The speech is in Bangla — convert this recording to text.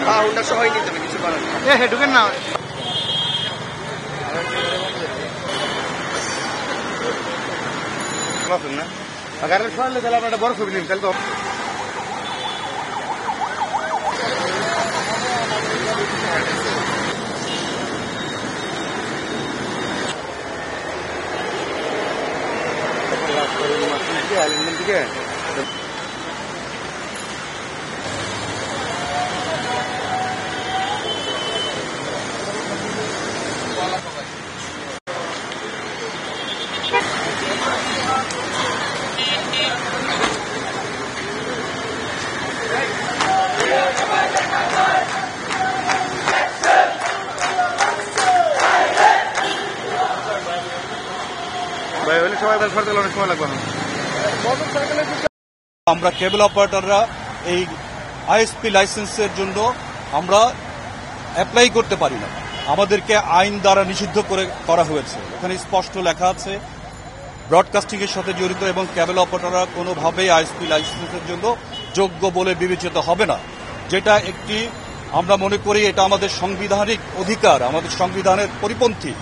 হ্যাঁ হুন্ডা সবাই নিতে হবে, কিছু করার নেই। হ্যাঁ ঢুকেন না। না গাড়ি সরালে তাহলে আমরা একটা বড় ছবি নিন তাহলে তো। দিকে ভাই হলে সবাই সরতে গেলে অনেক সময় লাগবে না। আমরা কেবল অপারেটররা এই আইএসপি লাইসেন্সের জন্য আমরা অ্যাপ্লাই করতে পারি না, আমাদেরকে আইন দ্বারা নিষিদ্ধ করা হয়েছে। এখানে স্পষ্ট লেখা আছে ব্রডকাস্টিং এর সাথে জড়িত এবং কেবল অপারেটররা কোনোভাবেই আইএসপি লাইসেন্সের জন্য যোগ্য বলে বিবেচিত হবে না, যেটা একটি আমরা মনে করি এটা আমাদের সাংবিধানিক অধিকার, আমাদের সংবিধানের পরিপন্থী।